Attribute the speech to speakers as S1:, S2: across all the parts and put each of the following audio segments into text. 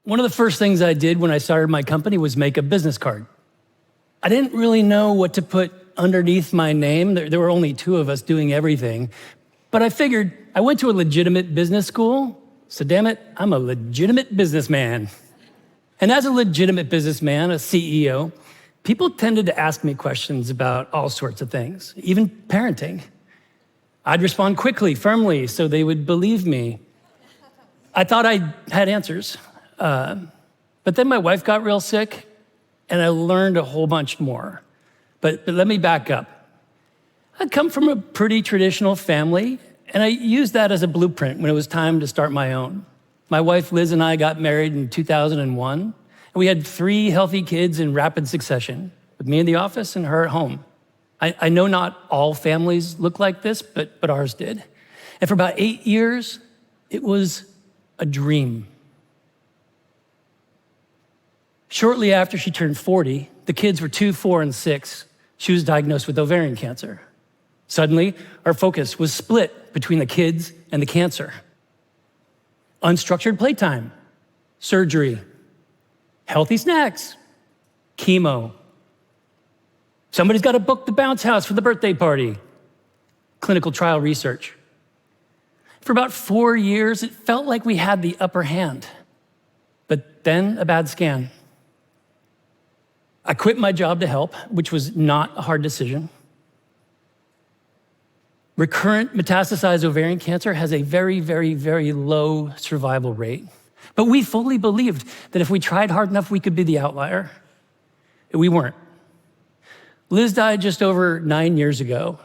S1: One of the first things I did when I started my company was make a business card. I didn't really know what to put underneath my name. There were only two of us doing everything. But I figured I went to a legitimate business school, so damn it, I'm a legitimate businessman. And as a legitimate businessman, a CEO, people tended to ask me questions about all sorts of things, even parenting. I'd respond quickly, firmly, so they would believe me. I thought I had answers. But then my wife got real sick, and I learned a whole bunch more. But let me back up. I come from a pretty traditional family, and I used that as a blueprint when it was time to start my own. My wife, Liz, and I got married in 2001, and we had 3 healthy kids in rapid succession, with me in the office and her at home. I know not all families look like this, but ours did. And for about 8 years, it was a dream. Shortly after she turned 40, the kids were 2, 4, and 6. She was diagnosed with ovarian cancer. Suddenly, our focus was split between the kids and the cancer. Unstructured playtime, surgery, healthy snacks, chemo. Somebody's got to book the bounce house for the birthday party, clinical trial research. For about 4 years, it felt like we had the upper hand. But then a bad scan. I quit my job to help, which was not a hard decision. Recurrent metastasized ovarian cancer has a very, very, very low survival rate. But we fully believed that if we tried hard enough, we could be the outlier. We weren't. Liz died just over 9 years ago.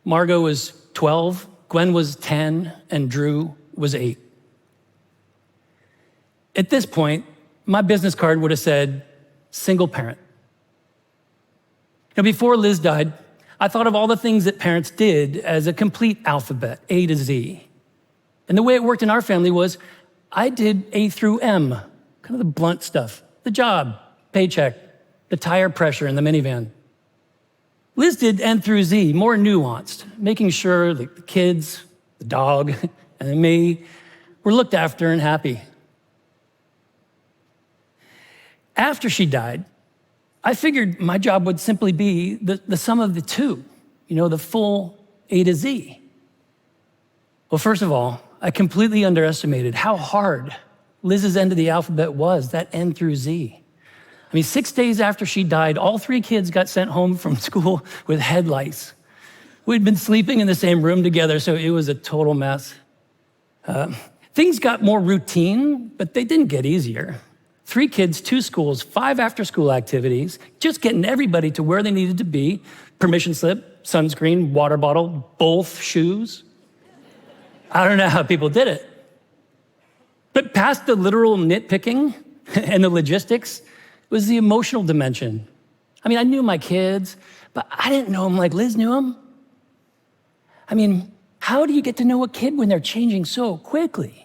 S1: Margot was 12, Gwen was 10, and Drew was 8. At this point, my business card would have said, single parent. Now, before Liz died, I thought of all the things that parents did as a complete alphabet, A to Z. And the way it worked in our family was I did A through M, kind of the blunt stuff, the job, paycheck, the tire pressure in the minivan. Liz did N through Z, more nuanced, making sure the kids, the dog, and me were looked after and happy. After she died, I figured my job would simply be the sum of the two, the full A to Z. Well, first of all, I completely underestimated how hard Liz's end of the alphabet was, that N through Z. 6 days after she died, all 3 kids got sent home from school with head lice. We'd been sleeping in the same room together, so it was a total mess. Things got more routine, but they didn't get easier. 3 kids, 2 schools, 5 after-school activities, just getting everybody to where they needed to be. Permission slip, sunscreen, water bottle, both shoes. I don't know how people did it. But past the literal nitpicking and the logistics was the emotional dimension. I knew my kids, but I didn't know them like Liz knew them. How do you get to know a kid when they're changing so quickly?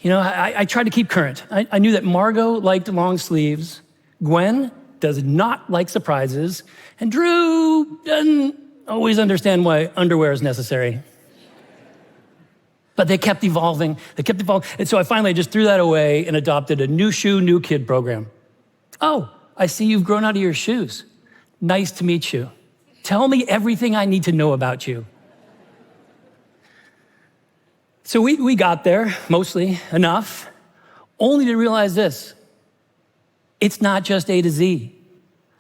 S1: I tried to keep current. I knew that Margot liked long sleeves, Gwen does not like surprises, and Drew doesn't always understand why underwear is necessary. But they kept evolving. And so I finally just threw that away and adopted a new shoe, new kid program. Oh, I see you've grown out of your shoes. Nice to meet you. Tell me everything I need to know about you. So we got there, mostly, enough, only to realize this. It's not just A to Z.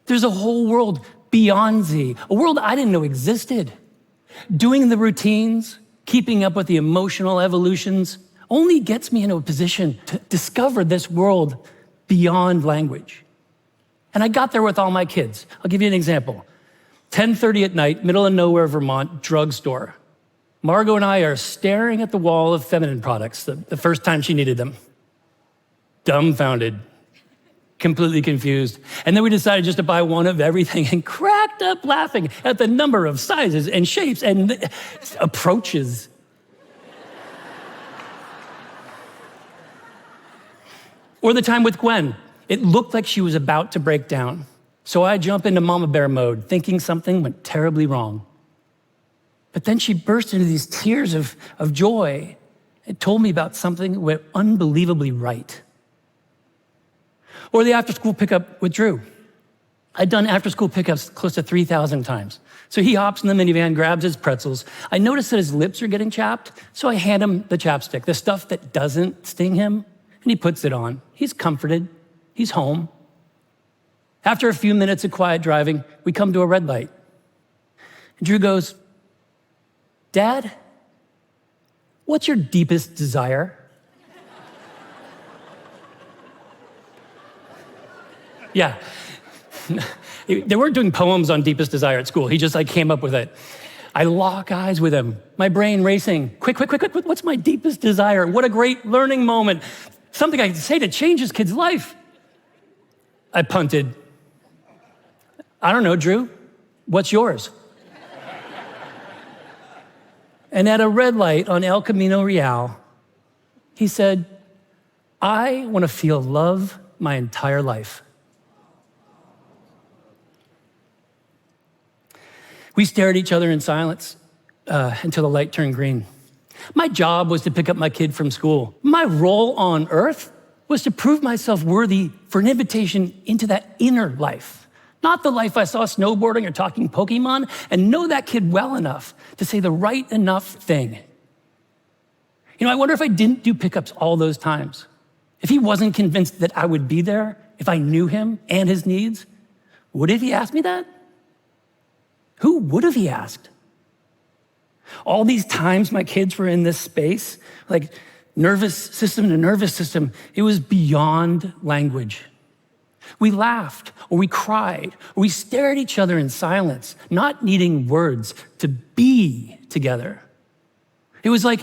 S1: There's a whole world beyond Z, a world I didn't know existed. Doing the routines, keeping up with the emotional evolutions, only gets me into a position to discover this world beyond language. And I got there with all my kids. I'll give you an example. 10:30 at night, middle of nowhere, Vermont, drugstore. Margot and I are staring at the wall of feminine products, the first time she needed them. Dumbfounded, completely confused. And then we decided just to buy one of everything and cracked up laughing at the number of sizes and shapes and approaches. Or the time with Gwen. It looked like she was about to break down. So I jump into mama bear mode, thinking something went terribly wrong. But then she burst into these tears of joy, It told me about something that went unbelievably right. Or the after-school pickup with Drew. I'd done after-school pickups close to 3,000 times. So he hops in the minivan, grabs his pretzels. I notice that his lips are getting chapped, so I hand him the chapstick, the stuff that doesn't sting him, and he puts it on. He's comforted. He's home. After a few minutes of quiet driving, we come to a red light. And Drew goes, "Dad, what's your deepest desire?" Yeah. They weren't doing poems on deepest desire at school. He just came up with it. I lock eyes with him, my brain racing. Quick, what's my deepest desire? What a great learning moment. Something I can say to change this kid's life. I punted. "I don't know, Drew. What's yours?" And at a red light on El Camino Real, he said, "I want to feel love my entire life." We stared at each other in silence until the light turned green. My job was to pick up my kid from school. My role on earth was to prove myself worthy for an invitation into that inner life, not the life I saw snowboarding or talking Pokemon, and know that kid well enough to say the right enough thing. I wonder if I didn't do pickups all those times, if he wasn't convinced that I would be there, if I knew him and his needs, would he ask me that? Who would have he asked? All these times my kids were in this space, like nervous system to nervous system, it was beyond language. We laughed, or we cried, or we stared at each other in silence, not needing words to be together. It was like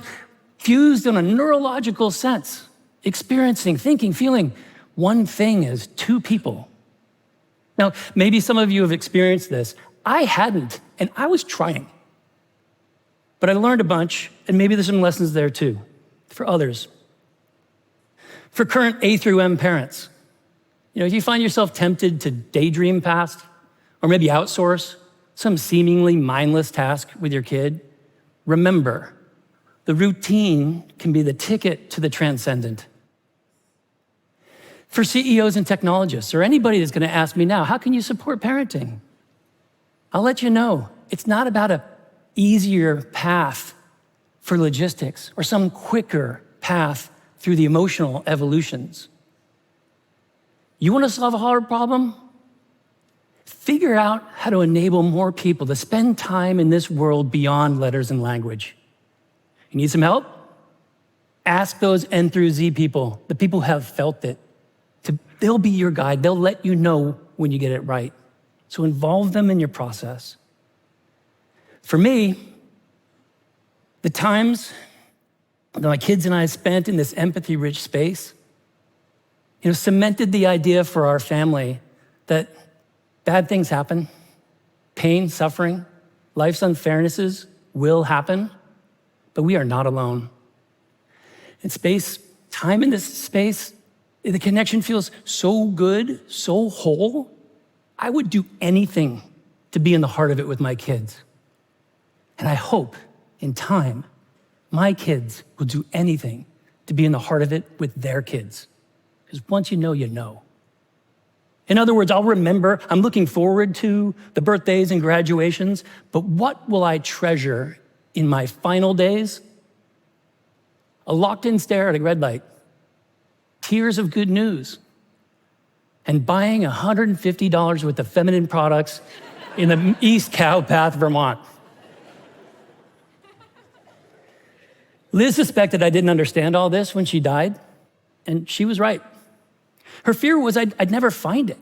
S1: fused in a neurological sense, experiencing, thinking, feeling one thing as two people. Now, maybe some of you have experienced this. I hadn't, and I was trying. But I learned a bunch, and maybe there's some lessons there too, for others. For current A through M parents, if you find yourself tempted to daydream past, or maybe outsource some seemingly mindless task with your kid, remember, the routine can be the ticket to the transcendent. For CEOs and technologists, or anybody that's going to ask me now, how can you support parenting? I'll let you know, it's not about an easier path for logistics or some quicker path through the emotional evolutions. You want to solve a hard problem? Figure out how to enable more people to spend time in this world beyond letters and language. You need some help? Ask those N through Z people, the people who have felt it. They'll be your guide. They'll let you know when you get it right. So involve them in your process. For me, the times that my kids and I spent in this empathy-rich space, cemented the idea for our family that bad things happen, pain, suffering, life's unfairnesses will happen, but we are not alone. In space, time in this space, the connection feels so good, so whole. I would do anything to be in the heart of it with my kids. And I hope, in time, my kids will do anything to be in the heart of it with their kids. Because once you know, you know. In other words, I'll remember, I'm looking forward to the birthdays and graduations, but what will I treasure in my final days? A locked-in stare at a red light, tears of good news, and buying $150 worth of feminine products in the East Cowpath, Vermont. Liz suspected I didn't understand all this when she died, and she was right. Her fear was I'd never find it,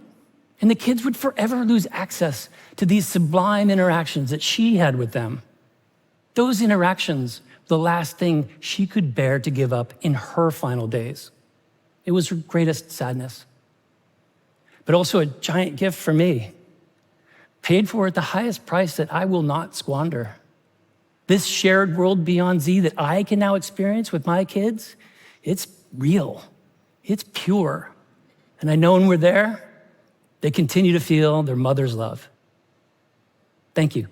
S1: and the kids would forever lose access to these sublime interactions that she had with them. Those interactions were the last thing she could bear to give up in her final days. It was her greatest sadness, but also a giant gift for me, paid for at the highest price that I will not squander. This shared world beyond Z that I can now experience with my kids, it's real, it's pure. And I know when we're there, they continue to feel their mother's love. Thank you.